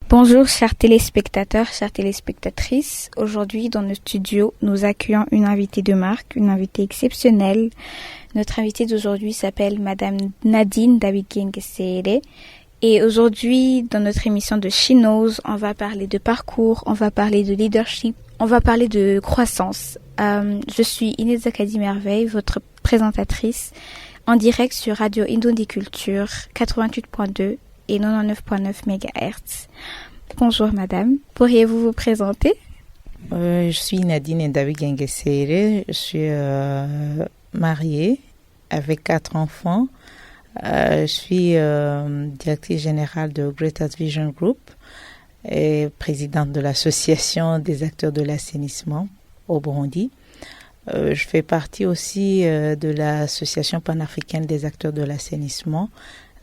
Bonjour chers téléspectateurs, chères téléspectatrices. Aujourd'hui dans nos studios, nous accueillons une invitée de marque, une invitée exceptionnelle. Notre invitée d'aujourd'hui s'appelle Madame Nadine David Gengesere. Et aujourd'hui, dans notre émission de She Knows, on va parler de parcours, on va parler de leadership, on va parler de croissance. Je suis Inès Zakadi Merveille, votre présentatrice, en direct sur Radio Indondi Culture 88.2 et 99.9 MHz. Bonjour madame, pourriez-vous vous présenter? Je suis Nadine David Gengesere, je suis mariée avec 4 enfants. Je suis directrice générale de Greater Vision Group et présidente de l'association des acteurs de l'assainissement au Burundi. Je fais partie aussi de l'association panafricaine des acteurs de l'assainissement,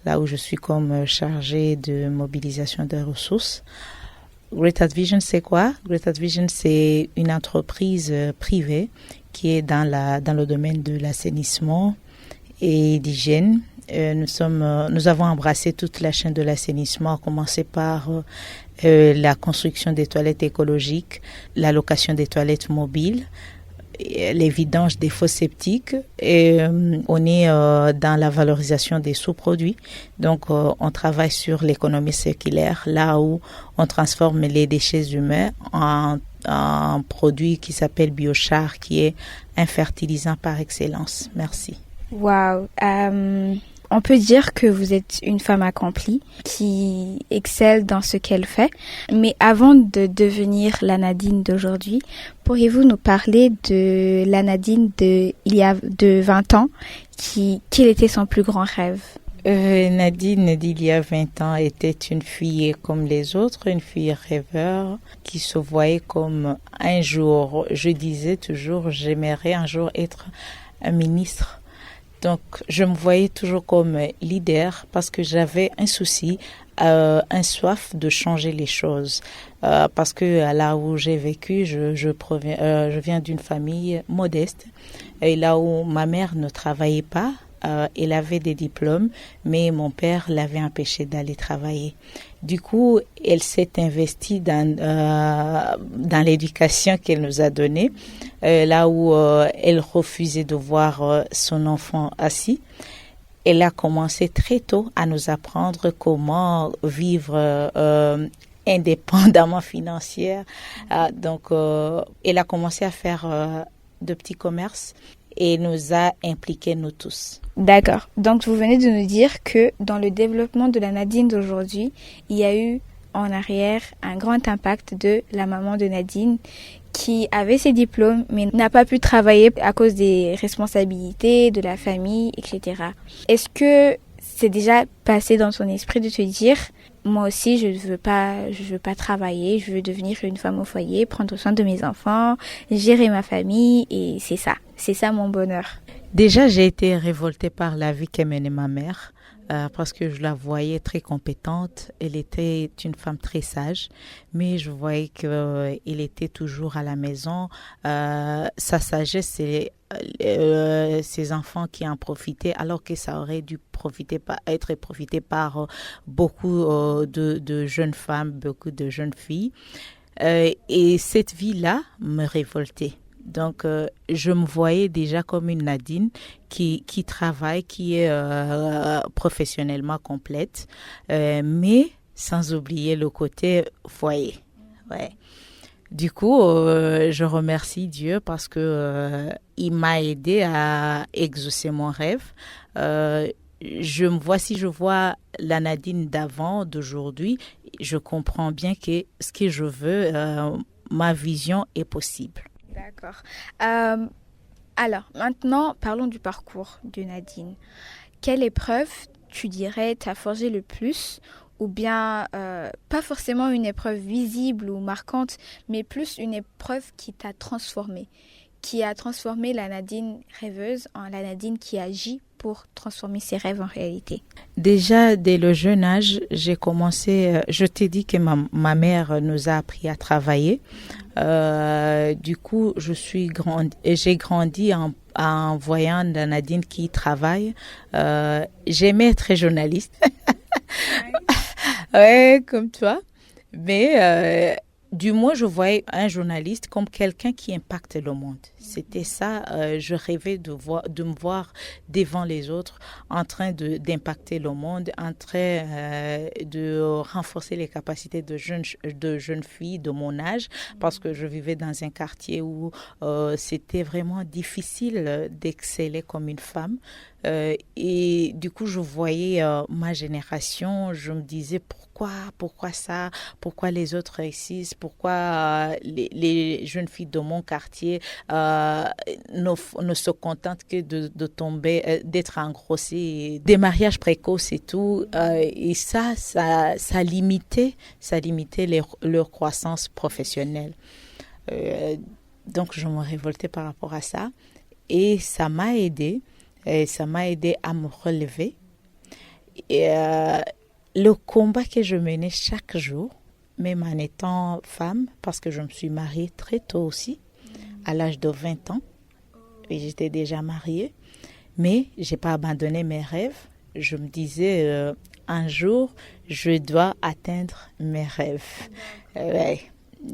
là où je suis comme chargée de mobilisation des ressources. Greater Vision, c'est quoi? Greater Vision, c'est une entreprise privée qui est dans le domaine de l'assainissement et d'hygiène. Nous avons embrassé toute la chaîne de l'assainissement, à commencer par la construction des toilettes écologiques, la location des toilettes mobiles, les vidanges des fosses septiques, et on est dans la valorisation des sous-produits. Donc on travaille sur l'économie circulaire, là où on transforme les déchets humains en produit qui s'appelle biochar, qui est un fertilisant par excellence. Merci. Wow. On peut dire que vous êtes une femme accomplie qui excelle dans ce qu'elle fait. Mais avant de devenir la Nadine d'aujourd'hui, pourriez-vous nous parler de la Nadine d'il y a 20 ans? Quel était son plus grand rêve? Nadine d'il y a 20 ans était une fille comme les autres, une fille rêveur qui se voyait comme un jour. Je disais toujours, j'aimerais un jour être un ministre. Donc, je me voyais toujours comme leader parce que j'avais un souci, un soif de changer les choses. Parce que là où j'ai vécu, je viens d'une famille modeste. Et là où ma mère ne travaillait pas, elle avait des diplômes, mais mon père l'avait empêché d'aller travailler. Du coup, elle s'est investie dans l'éducation qu'elle nous a donnée, là où elle refusait de voir son enfant assis. Elle a commencé très tôt à nous apprendre comment vivre indépendamment financière. Donc, elle a commencé à faire de petits commerces et nous a impliqués nous tous. D'accord. Donc, vous venez de nous dire que dans le développement de la Nadine d'aujourd'hui, il y a eu en arrière un grand impact de la maman de Nadine qui avait ses diplômes mais n'a pas pu travailler à cause des responsabilités de la famille, etc. Est-ce que c'est déjà passé dans ton esprit de te dire moi aussi je veux pas travailler, je veux devenir une femme au foyer, prendre soin de mes enfants, gérer ma famille et c'est ça mon bonheur? Déjà, j'ai été révoltée par la vie qu'a menée ma mère parce que je la voyais très compétente. Elle était une femme très sage, mais je voyais qu'elle était toujours à la maison. Sa sagesse, c'est ses enfants qui en profitaient, alors que ça aurait dû être profité par beaucoup de jeunes femmes, beaucoup de jeunes filles. Et cette vie-là me révoltait. Donc, je me voyais déjà comme une Nadine qui travaille, qui est professionnellement complète, mais sans oublier le côté foyer. Ouais. Du coup, je remercie Dieu parce que il m'a aidé à exaucer mon rêve. Si je vois la Nadine d'avant, d'aujourd'hui, je comprends bien que ce que je veux, ma vision est possible. D'accord. Alors, maintenant, parlons du parcours de Nadine. Quelle épreuve, tu dirais, t'a forgé le plus? Ou bien, pas forcément une épreuve visible ou marquante, mais plus une épreuve qui t'a transformée, qui a transformé la Nadine rêveuse en la Nadine qui agit pour transformer ses rêves en réalité? Déjà, dès le jeune âge, j'ai commencé, je t'ai dit que ma mère nous a appris à travailler. Du coup, j'ai grandi en voyant Nadine qui travaille, j'aimais être journaliste. Ouais, comme toi. Mais du moins, je voyais un journaliste comme quelqu'un qui impacte le monde. C'était ça. Je rêvais de me voir devant les autres en train d'impacter le monde, en train de renforcer les capacités de jeunes filles de mon âge, parce que je vivais dans un quartier où c'était vraiment difficile d'exceller comme une femme. Et du coup, je voyais ma génération, je me disais pourquoi ça, pourquoi les autres réussissent, pourquoi les jeunes filles de mon quartier ne se contentent que de tomber, d'être engrossées, des mariages précoces et tout. Et ça limitait leur croissance professionnelle. Donc, je me révoltais par rapport à ça. Et ça m'a aidée. Et ça m'a aidé à me relever. Et le combat que je menais chaque jour, même en étant femme, parce que je me suis mariée très tôt aussi, à l'âge de 20 ans, et j'étais déjà mariée, mais je n'ai pas abandonné mes rêves. Je me disais, un jour, je dois atteindre mes rêves. Ouais.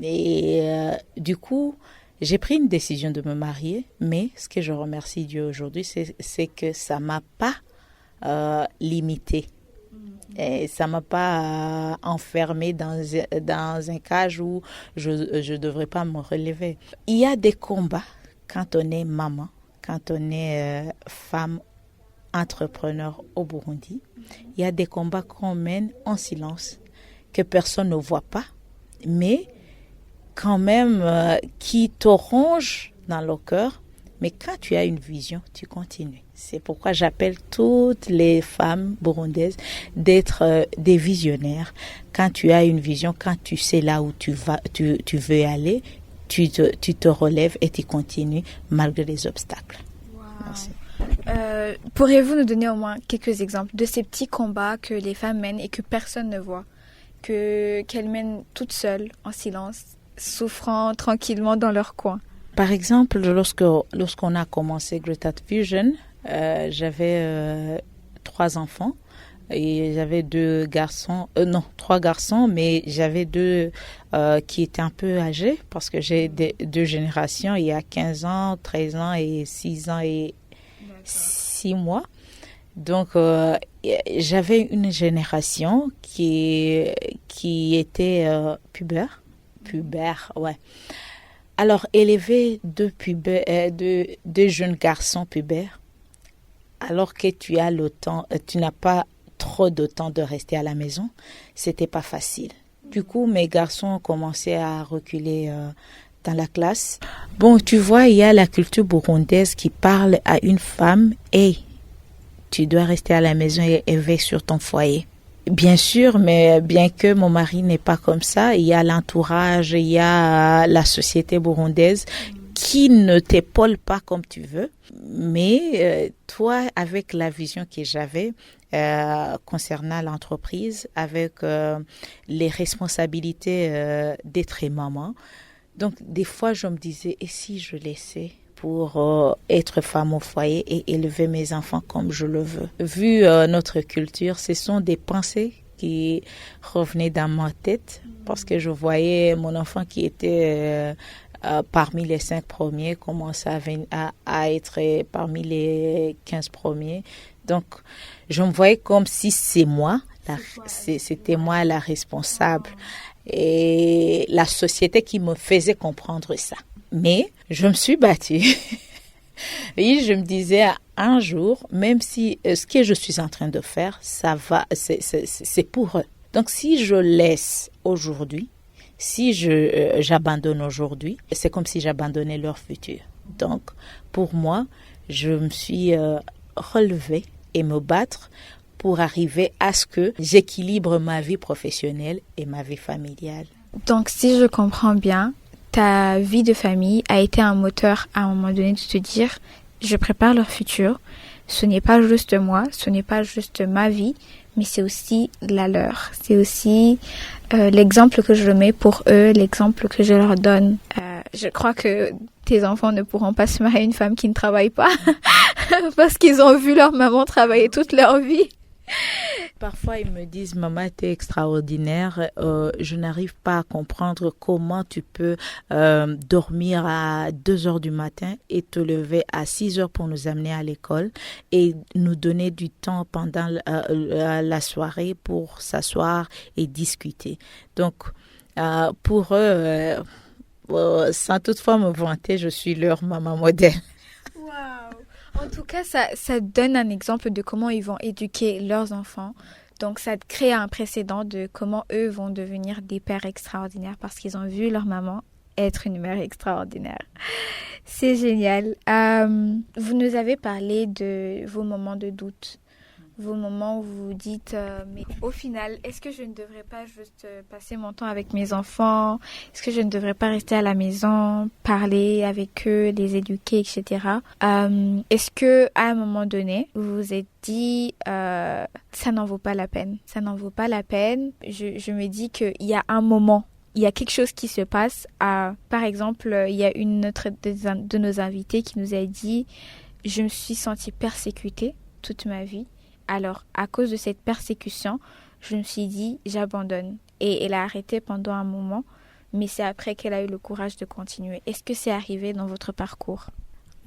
Et du coup, j'ai pris une décision de me marier, mais ce que je remercie Dieu aujourd'hui, c'est que ça ne m'a pas limitée. Et ça ne m'a pas enfermée dans un cage où je ne devrais pas me relever. Il y a des combats quand on est maman, quand on est femme entrepreneur au Burundi. Il y a des combats qu'on mène en silence, que personne ne voit pas, mais quand même qui te ronge dans le cœur. Mais quand tu as une vision, tu continues. C'est pourquoi j'appelle toutes les femmes burundaises d'être des visionnaires. Quand tu as une vision, quand tu sais là où tu veux aller, tu te relèves et tu continues malgré les obstacles. Wow. Merci. Pourriez-vous nous donner au moins quelques exemples de ces petits combats que les femmes mènent et que personne ne voit, qu'elles mènent toutes seules, en silence, souffrant tranquillement dans leur coin? Par exemple, lorsqu'on a commencé Great Heart Vision, j'avais 3 enfants et j'avais 3 garçons, mais j'avais 2 qui étaient un peu âgés parce que j'ai 2 générations, il y a 15 ans, 13 ans et 6 ans et 6 mois. Donc, j'avais une génération qui était pubère, ouais. Alors, élever 2 jeunes garçons pubères, alors que tu n'as pas trop de temps de rester à la maison, c'était pas facile. Du coup, mes garçons ont commencé à reculer dans la classe. Bon, tu vois, il y a la culture burundaise qui parle à une femme, hey, tu dois rester à la maison et élever sur ton foyer. Bien sûr, mais bien que mon mari n'est pas comme ça, il y a l'entourage, il y a la société burundaise qui ne t'épaule pas comme tu veux. Mais toi, avec la vision que j'avais concernant l'entreprise, avec les responsabilités d'être maman, donc des fois je me disais, et si je laissais pour être femme au foyer et élever mes enfants comme je le veux. Vu notre culture, ce sont des pensées qui revenaient dans ma tête parce que je voyais mon enfant qui était parmi les 5 premiers commencer à être parmi les 15 premiers. Donc, je me voyais comme si c'était moi la responsable et la société qui me faisait comprendre ça. Mais je me suis battue. Et je me disais un jour, même si ce que je suis en train de faire, ça va, c'est pour eux. Donc si je laisse aujourd'hui, si j'abandonne aujourd'hui, c'est comme si j'abandonnais leur futur. Donc pour moi, je me suis relevée et me battre pour arriver à ce que j'équilibre ma vie professionnelle et ma vie familiale. Donc si je comprends bien, ta vie de famille a été un moteur à un moment donné de te dire je prépare leur futur, ce n'est pas juste moi, ce n'est pas juste ma vie, mais c'est aussi la leur. C'est aussi l'exemple que je mets pour eux, l'exemple que je leur donne. je crois que tes enfants ne pourront pas se marier à une femme qui ne travaille pas parce qu'ils ont vu leur maman travailler toute leur vie. Parfois, ils me disent, maman, t'es extraordinaire. Je n'arrive pas à comprendre comment tu peux dormir à 2 heures du matin et te lever à 6 heures pour nous amener à l'école et nous donner du temps pendant la soirée pour s'asseoir et discuter. Donc, pour eux, sans toutefois me vanter, je suis leur maman modèle. En tout cas, ça donne un exemple de comment ils vont éduquer leurs enfants. Donc, ça crée un précédent de comment eux vont devenir des pères extraordinaires parce qu'ils ont vu leur maman être une mère extraordinaire. C'est génial. Vous nous avez parlé de vos moments de doute, vos moments où vous vous dites mais au final, est-ce que je ne devrais pas juste passer mon temps avec mes enfants? Est-ce que je ne devrais pas rester à la maison, parler avec eux, les éduquer, etc. Est-ce que à un moment donné, vous vous êtes dit ça n'en vaut pas la peine? Ça n'en vaut pas la peine. Je me dis qu'il y a un moment, il y a quelque chose qui se passe. Par exemple, il y a une autre de nos invités qui nous a dit je me suis sentie persécutée toute ma vie. Alors, à cause de cette persécution, je me suis dit, j'abandonne. Et elle a arrêté pendant un moment, mais c'est après qu'elle a eu le courage de continuer. Est-ce que c'est arrivé dans votre parcours?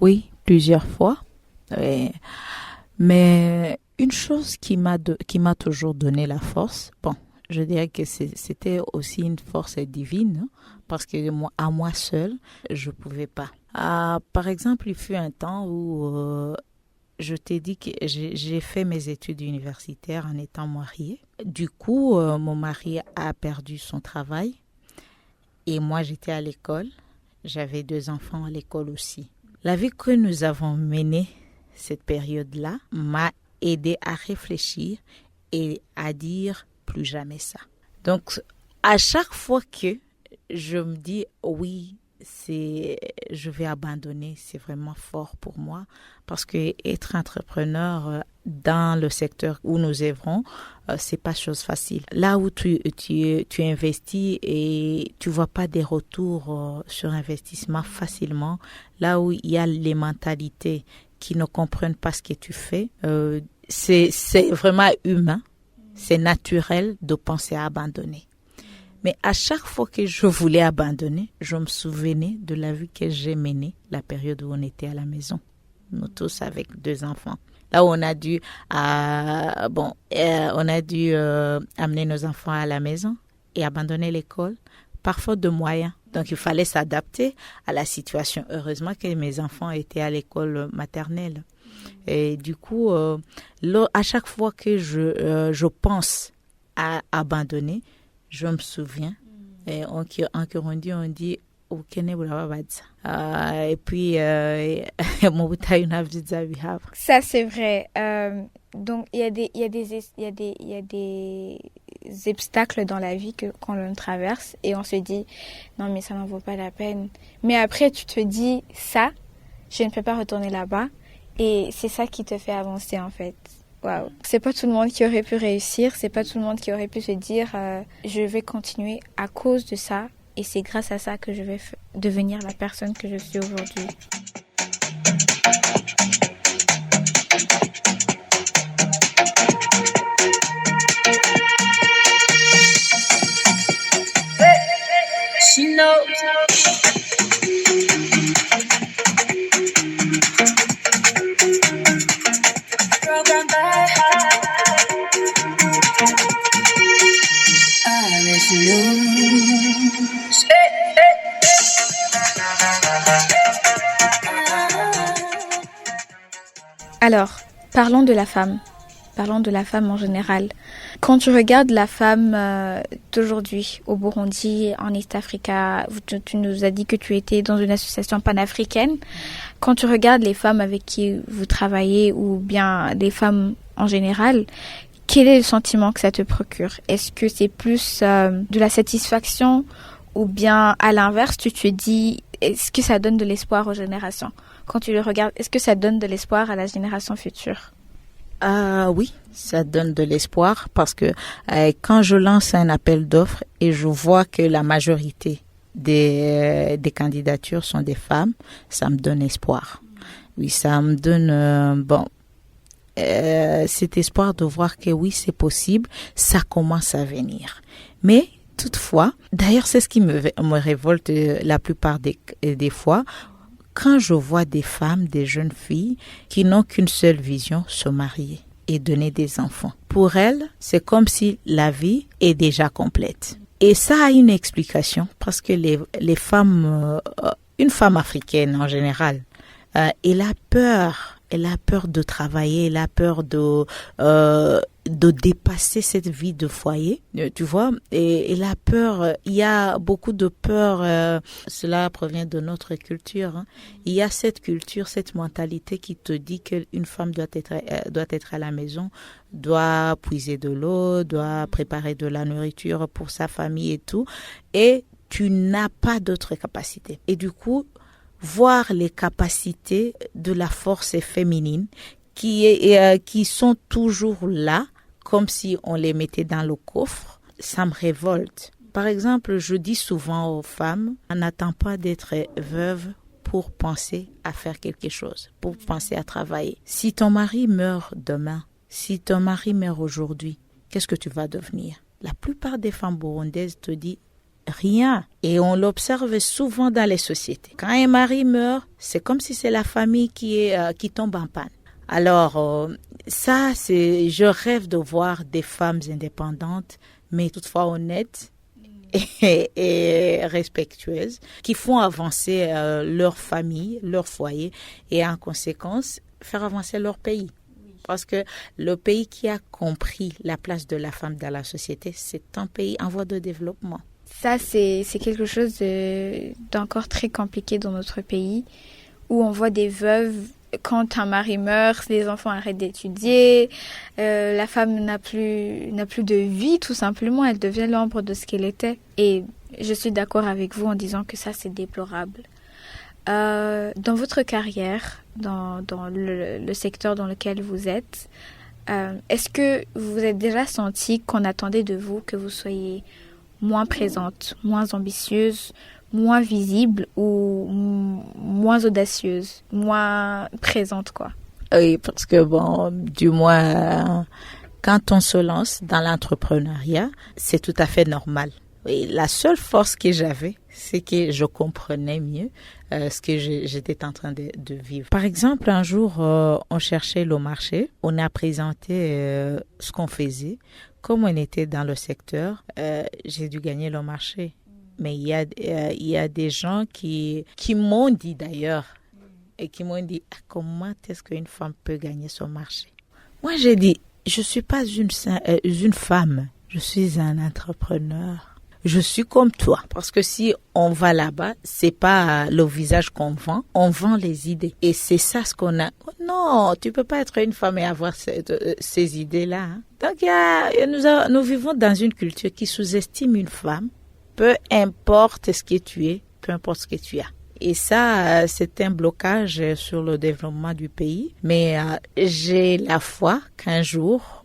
Oui, plusieurs fois. Oui. Mais une chose qui m'a toujours donné la force, bon, je dirais que c'était aussi une force divine, hein, parce que à moi seule, je ne pouvais pas. Par exemple, il fut un temps où... je t'ai dit que j'ai fait mes études universitaires en étant mariée. Du coup, mon mari a perdu son travail et moi, j'étais à l'école. J'avais 2 enfants à l'école aussi. La vie que nous avons menée cette période-là m'a aidée à réfléchir et à dire plus jamais ça. Donc, à chaque fois que je me dis oui, je vais abandonner, c'est vraiment fort pour moi parce que être entrepreneur dans le secteur où nous œuvrons, c'est pas chose facile. Là où tu investis et tu vois pas des retours sur investissement facilement, là où il y a les mentalités qui ne comprennent pas ce que tu fais, c'est vraiment humain, c'est naturel de penser à abandonner. Mais à chaque fois que je voulais abandonner, je me souvenais de la vie que j'ai menée, la période où on était à la maison, nous tous avec 2 enfants. Là où on a dû, amener nos enfants à la maison et abandonner l'école par faute de moyens. Donc il fallait s'adapter à la situation. Heureusement que mes enfants étaient à l'école maternelle. Et du coup, à chaque fois que je pense à abandonner, je me souviens, et en Kirundi, on dit et puis ça c'est vrai. Donc il y a des obstacles dans la vie qu'on le traverse et on se dit non mais ça n'en vaut pas la peine. Mais après tu te dis ça, je ne peux pas retourner là-bas et c'est ça qui te fait avancer en fait. Wow. C'est pas tout le monde qui aurait pu réussir, c'est pas tout le monde qui aurait pu se dire je vais continuer à cause de ça et c'est grâce à ça que je vais devenir la personne que je suis aujourd'hui. She knows. Alors, parlons de la femme en général. Quand tu regardes la femme d'aujourd'hui au Burundi, en East Africa, tu nous as dit que tu étais dans une association panafricaine. Quand tu regardes les femmes avec qui vous travaillez ou bien les femmes en général, quel est le sentiment que ça te procure? Est-ce que c'est plus de la satisfaction ou bien à l'inverse, tu te dis, est-ce que ça donne de l'espoir aux générations? Quand tu le regardes, est-ce que ça donne de l'espoir à la génération future? Oui, ça donne de l'espoir parce que quand je lance un appel d'offres et je vois que la majorité des candidatures sont des femmes, ça me donne espoir. Oui, ça me donne cet espoir de voir que oui, c'est possible, ça commence à venir. Mais toutefois, d'ailleurs, c'est ce qui me révolte la plupart des fois, quand je vois des femmes, des jeunes filles qui n'ont qu'une seule vision, se marier et donner des enfants. Pour elles, c'est comme si la vie est déjà complète. Et ça a une explication parce que les femmes, une femme africaine en général, elle a peur de travailler, elle a peur de dépasser cette vie de foyer, tu vois, et elle a peur, il y a beaucoup de peur, cela provient de notre culture, hein. Il y a cette culture, cette mentalité qui te dit qu'une femme doit être à la maison, doit puiser de l'eau, doit préparer de la nourriture pour sa famille et tout, et tu n'as pas d'autres capacités. Et du coup, voir les capacités de la force féminine qui sont toujours là, comme si on les mettait dans le coffre, ça me révolte. Par exemple, je dis souvent aux femmes, on n'attend pas d'être veuve pour penser à faire quelque chose, pour penser à travailler. Si ton mari meurt demain, si ton mari meurt aujourd'hui, qu'est-ce que tu vas devenir? La plupart des femmes burundaises te disent rien. Et on l'observe souvent dans les sociétés. Quand un mari meurt, c'est comme si c'est la famille qui tombe en panne. Alors, je rêve de voir des femmes indépendantes, mais toutefois honnêtes et respectueuses, qui font avancer leur famille, leur foyer, et en conséquence, faire avancer leur pays. Parce que le pays qui a compris la place de la femme dans la société, c'est un pays en voie de développement. Ça, c'est quelque chose d'encore très compliqué dans notre pays, où on voit des veuves, quand un mari meurt, les enfants arrêtent d'étudier, la femme n'a plus de vie, tout simplement, elle devient l'ombre de ce qu'elle était. Et je suis d'accord avec vous en disant que ça, c'est déplorable. Dans votre carrière, dans le secteur dans lequel vous êtes, est-ce que vous vous êtes déjà senti qu'on attendait de vous que vous soyez moins présente, moins ambitieuse, moins visible ou moins audacieuse, moins présente, quoi? Oui, parce que du moins, quand on se lance dans l'entrepreneuriat, c'est tout à fait normal. Et la seule force que j'avais, c'est que je comprenais mieux ce que j'étais en train de vivre. Par exemple, un jour, on cherchait le marché, on a présenté ce qu'on faisait. Comme on était dans le secteur, j'ai dû gagner le marché. Mais il y a des gens qui m'ont dit d'ailleurs, et qui m'ont dit, comment est-ce qu'une femme peut gagner son marché? Moi, j'ai dit, je ne suis pas une femme, je suis un entrepreneur. Je suis comme toi, parce que si on va là-bas, c'est pas le visage qu'on vend, on vend les idées. Et c'est ça ce qu'on a. Non, tu peux pas être une femme et avoir ces idées-là. Hein. Donc, nous vivons dans une culture qui sous-estime une femme, peu importe ce que tu es, peu importe ce que tu as. Et ça, c'est un blocage sur le développement du pays. Mais j'ai la foi qu'un jour,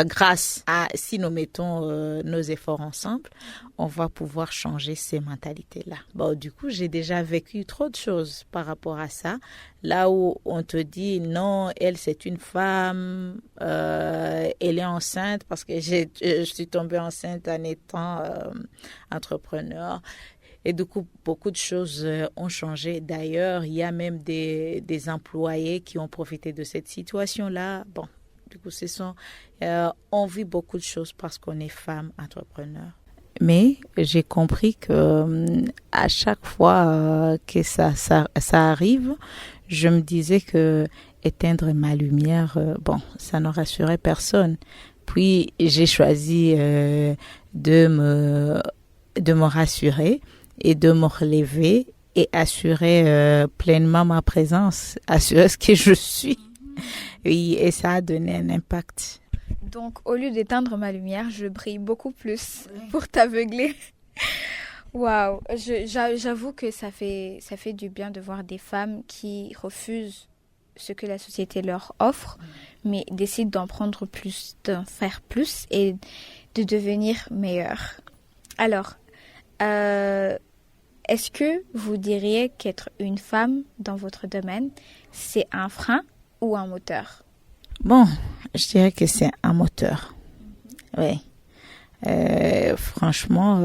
grâce à, si nous mettons nos efforts ensemble, on va pouvoir changer ces mentalités-là. Bon, du coup, j'ai déjà vécu trop de choses par rapport à ça. Là où on te dit, non, elle, c'est une femme, elle est enceinte parce que je suis tombée enceinte en étant entrepreneur. Et du coup, beaucoup de choses ont changé. D'ailleurs, il y a même des employés qui ont profité de cette situation-là. Bon, du coup, on vit beaucoup de choses parce qu'on est femme entrepreneur. Mais j'ai compris que à chaque fois que ça arrive, je me disais que éteindre ma lumière, ça ne rassurait personne. Puis j'ai choisi de me rassurer et de me relever et assurer pleinement ma présence, assurer ce que je suis. Oui, et ça a donné un impact. Donc, au lieu d'éteindre ma lumière, je brille beaucoup plus pour t'aveugler. Waouh, j'avoue que ça fait du bien de voir des femmes qui refusent ce que la société leur offre, mais décident d'en prendre plus, d'en faire plus et de devenir meilleures. Alors, Est-ce que vous diriez qu'être une femme dans votre domaine, c'est un frein ou un moteur? Bon, je dirais que c'est un moteur. Oui. Franchement,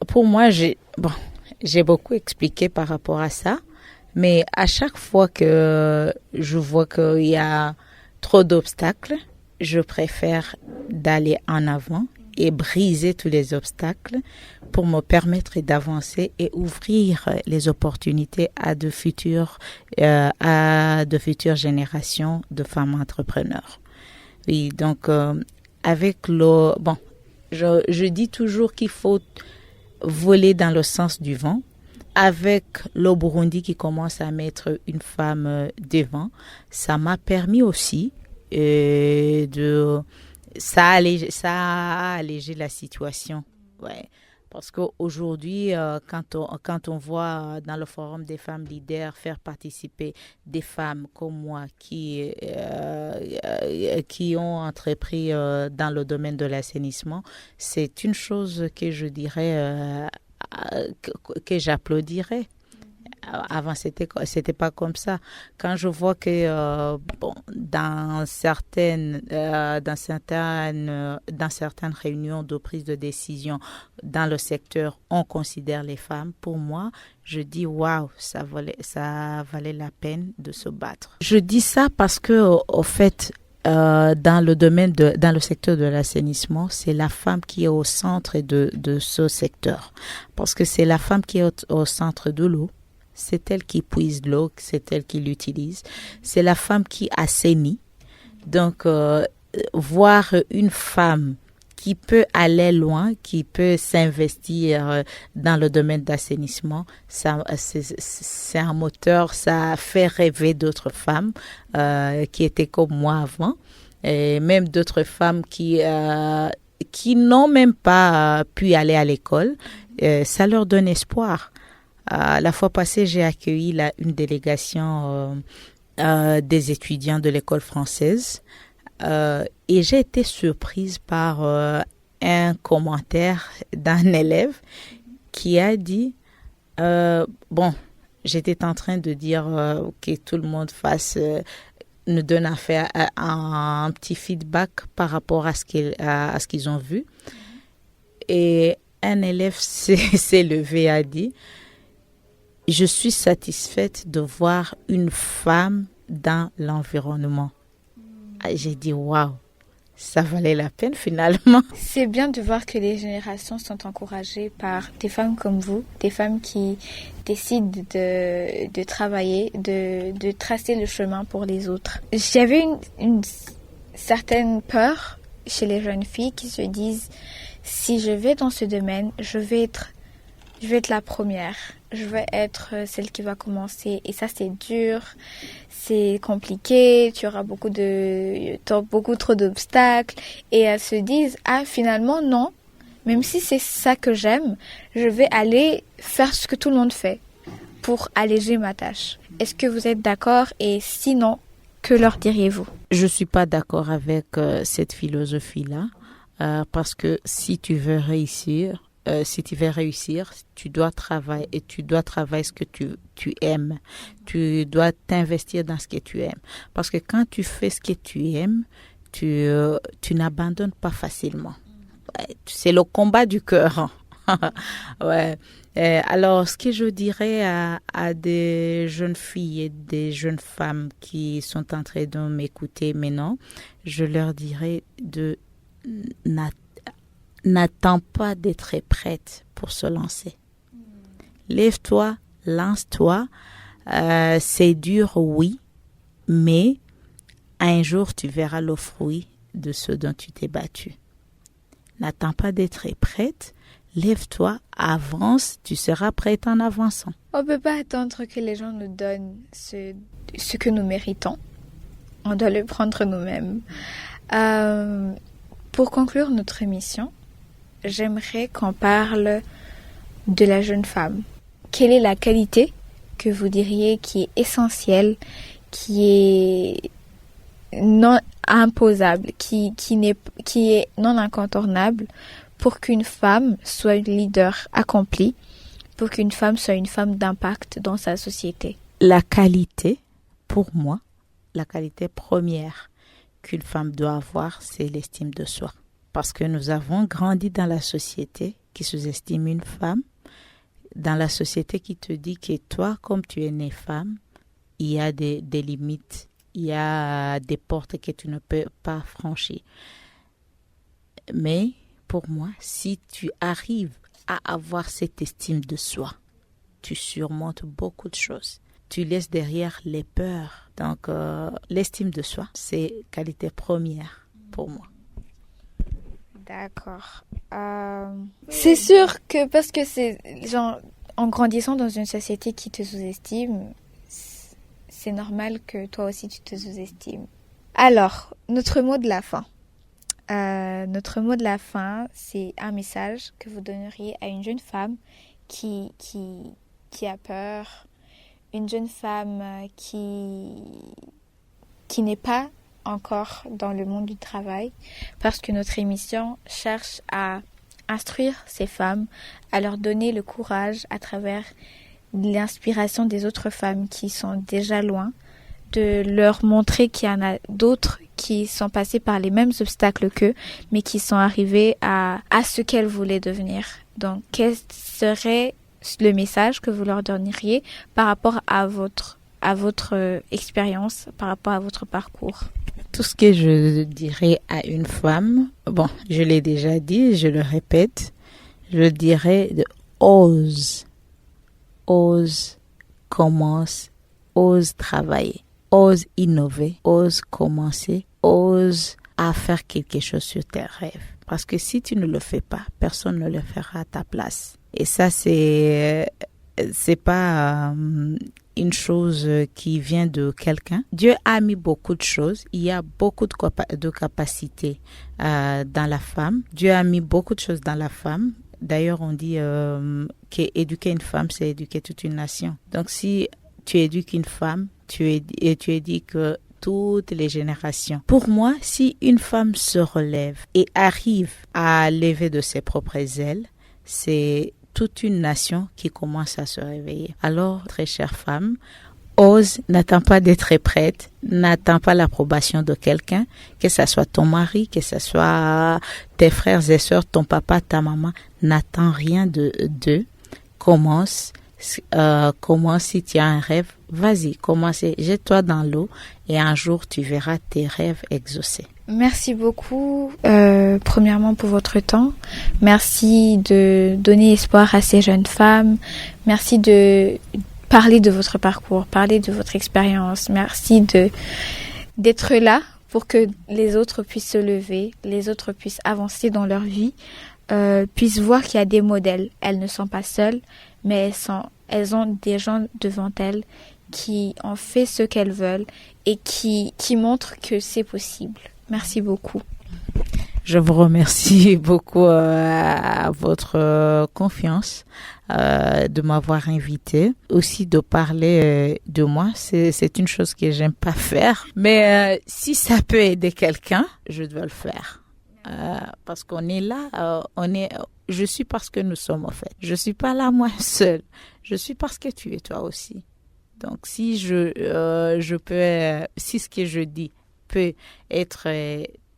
pour moi, j'ai beaucoup expliqué par rapport à ça, mais à chaque fois que je vois qu'il y a trop d'obstacles, je préfère d'aller en avant et briser tous les obstacles pour me permettre d'avancer et ouvrir les opportunités à de futures générations de femmes entrepreneurs. Oui, donc je dis toujours qu'il faut voler dans le sens du vent. Avec le Burundi qui commence à mettre une femme devant, ça m'a permis aussi ça a allégé la situation. Ouais. Parce qu'aujourd'hui, quand on voit dans le forum des femmes leaders faire participer des femmes comme moi qui ont entrepris dans le domaine de l'assainissement, c'est une chose que je dirais que j'applaudirais. Avant, c'était pas comme ça. Quand je vois que dans certaines réunions de prise de décision dans le secteur, on considère les femmes, pour moi, je dis waouh, ça valait la peine de se battre. Je dis ça parce que au fait, dans le secteur de l'assainissement, c'est la femme qui est au centre de ce secteur, parce que c'est la femme qui est au centre de l'eau. C'est elle qui puise l'eau, c'est elle qui l'utilise. C'est la femme qui assainit. Donc, voir une femme qui peut aller loin, qui peut s'investir dans le domaine d'assainissement, c'est un moteur, ça fait rêver d'autres femmes qui étaient comme moi avant, et même d'autres femmes qui n'ont même pas pu aller à l'école. Ça leur donne espoir. La fois passée, j'ai accueilli une délégation des étudiants de l'école française et j'ai été surprise par un commentaire d'un élève qui a dit j'étais en train de dire que tout le monde nous donne un petit feedback par rapport à ce qu'ils ont vu, et un élève s'est levé et a dit: je suis satisfaite de voir une femme dans l'environnement. J'ai dit waouh, ça valait la peine finalement. C'est bien de voir que les générations sont encouragées par des femmes comme vous, des femmes qui décident de travailler, de tracer le chemin pour les autres. J'avais une certaine peur chez les jeunes filles qui se disent: si je vais dans ce domaine, je vais être la première. Je veux être celle qui va commencer. Et ça, c'est dur, c'est compliqué, tu auras beaucoup trop d'obstacles. Et elles se disent: ah, finalement, non. Même si c'est ça que j'aime, je vais aller faire ce que tout le monde fait pour alléger ma tâche. Est-ce que vous êtes d'accord? Et sinon, que leur diriez-vous? Je ne suis pas d'accord avec cette philosophie-là. Parce que si tu veux réussir, tu dois travailler, et tu dois travailler ce que tu aimes. Tu dois t'investir dans ce que tu aimes. Parce que quand tu fais ce que tu aimes, tu n'abandonnes pas facilement. Ouais, c'est le combat du cœur. Ouais. Alors, ce que je dirais à des jeunes filles et des jeunes femmes qui sont en train de m'écouter maintenant, je leur dirais n'attends pas d'être prête pour se lancer. Lève-toi, lance-toi. C'est dur, oui, mais un jour, tu verras le fruit de ce dont tu t'es battu. N'attends pas d'être prête. Lève-toi, avance, tu seras prête en avançant. On ne peut pas attendre que les gens nous donnent ce que nous méritons. On doit le prendre nous-mêmes. Pour conclure notre émission, j'aimerais qu'on parle de la jeune femme. Quelle est la qualité que vous diriez qui est essentielle, qui est non imposable, qui est non incontournable pour qu'une femme soit une leader accomplie, pour qu'une femme soit une femme d'impact dans sa société? La qualité, pour moi, la qualité première qu'une femme doit avoir, c'est l'estime de soi. Parce que nous avons grandi dans la société qui sous-estime une femme, dans la société qui te dit que toi, comme tu es née femme, il y a des limites, il y a des portes que tu ne peux pas franchir. Mais pour moi, si tu arrives à avoir cette estime de soi, tu surmontes beaucoup de choses. Tu laisses derrière les peurs. Donc, l'estime de soi, c'est qualité première pour moi. D'accord. C'est sûr que parce que c'est genre en grandissant dans une société qui te sous-estime, c'est normal que toi aussi tu te sous-estimes. Alors, notre mot de la fin. Notre mot de la fin, c'est un message que vous donneriez à une jeune femme qui a peur, une jeune femme qui n'est pas encore dans le monde du travail, parce que notre émission cherche à instruire ces femmes, à leur donner le courage à travers l'inspiration des autres femmes qui sont déjà loin, de leur montrer qu'il y en a d'autres qui sont passées par les mêmes obstacles qu'eux, mais qui sont arrivées à ce qu'elles voulaient devenir. Donc, quel serait le message que vous leur donneriez par rapport à votre expérience, par rapport à votre parcours? Tout ce que je dirais à une femme, bon, je l'ai déjà dit, je le répète, je dirais ose, commence, ose travailler, ose innover, ose commencer, ose à faire quelque chose sur tes rêves. Parce que si tu ne le fais pas, personne ne le fera à ta place. Et ça, c'est pas une chose qui vient de quelqu'un. Dieu a mis beaucoup de choses. Il y a beaucoup de capacités dans la femme. Dieu a mis beaucoup de choses dans la femme. D'ailleurs, on dit qu'éduquer une femme, c'est éduquer toute une nation. Donc, si tu éduques une femme, tu éduques toutes les générations. Pour moi, si une femme se relève et arrive à lever de ses propres ailes, c'est toute une nation qui commence à se réveiller. Alors, très chère femme, ose, n'attends pas d'être prête, n'attends pas l'approbation de quelqu'un, que ce soit ton mari, que ce soit tes frères et sœurs, ton papa, ta maman, n'attends rien d'eux. Commence si tu as un rêve, vas-y, commence, jette-toi dans l'eau et un jour tu verras tes rêves exaucés. Merci beaucoup, premièrement pour votre temps. Merci de donner espoir à ces jeunes femmes. Merci de parler de votre parcours, parler de votre expérience. Merci d'être là pour que les autres puissent se lever, les autres puissent avancer dans leur vie, puissent voir qu'il y a des modèles. Elles ne sont pas seules, mais elles ont des gens devant elles qui ont fait ce qu'elles veulent et qui montrent que c'est possible. Merci beaucoup. Je vous remercie beaucoup à votre confiance de m'avoir invité. Aussi de parler de moi, c'est une chose que j'aime pas faire. Mais si ça peut aider quelqu'un, je dois le faire. Parce qu'on est là, je suis parce que nous sommes en fait. Je suis pas là moi seule. Je suis parce que tu es toi aussi. Donc si je peux, si ce que je dis peut être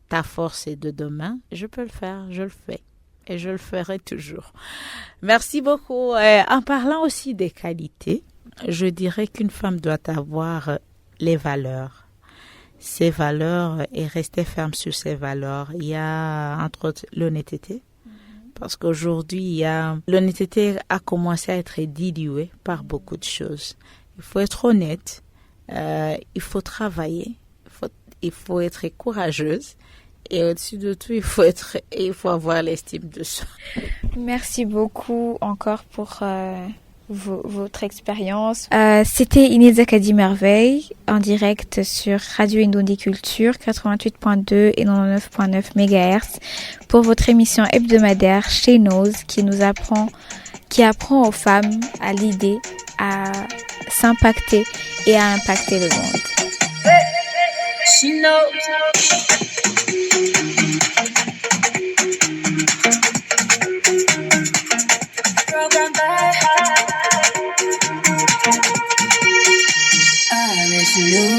ta force de demain, je peux le faire, je le fais et je le ferai toujours. Merci beaucoup. En parlant aussi des qualités, je dirais qu'une femme doit avoir les valeurs. Ses valeurs et rester ferme sur ses valeurs. Il y a entre autres l'honnêteté. Parce qu'aujourd'hui, l'honnêteté a commencé à être diluée par beaucoup de choses. Il faut être honnête, il faut travailler, il faut être courageuse et au-dessus de tout, il faut avoir l'estime de soi. Merci beaucoup encore pour votre expérience. C'était Inès Akadi Merveille en direct sur Radio Indondi Culture 88.2 et 99.9 MHz pour votre émission hebdomadaire Chez Nose qui apprend aux femmes à l'idée, à s'impacter et à impacter le monde. She knows. Avec nous.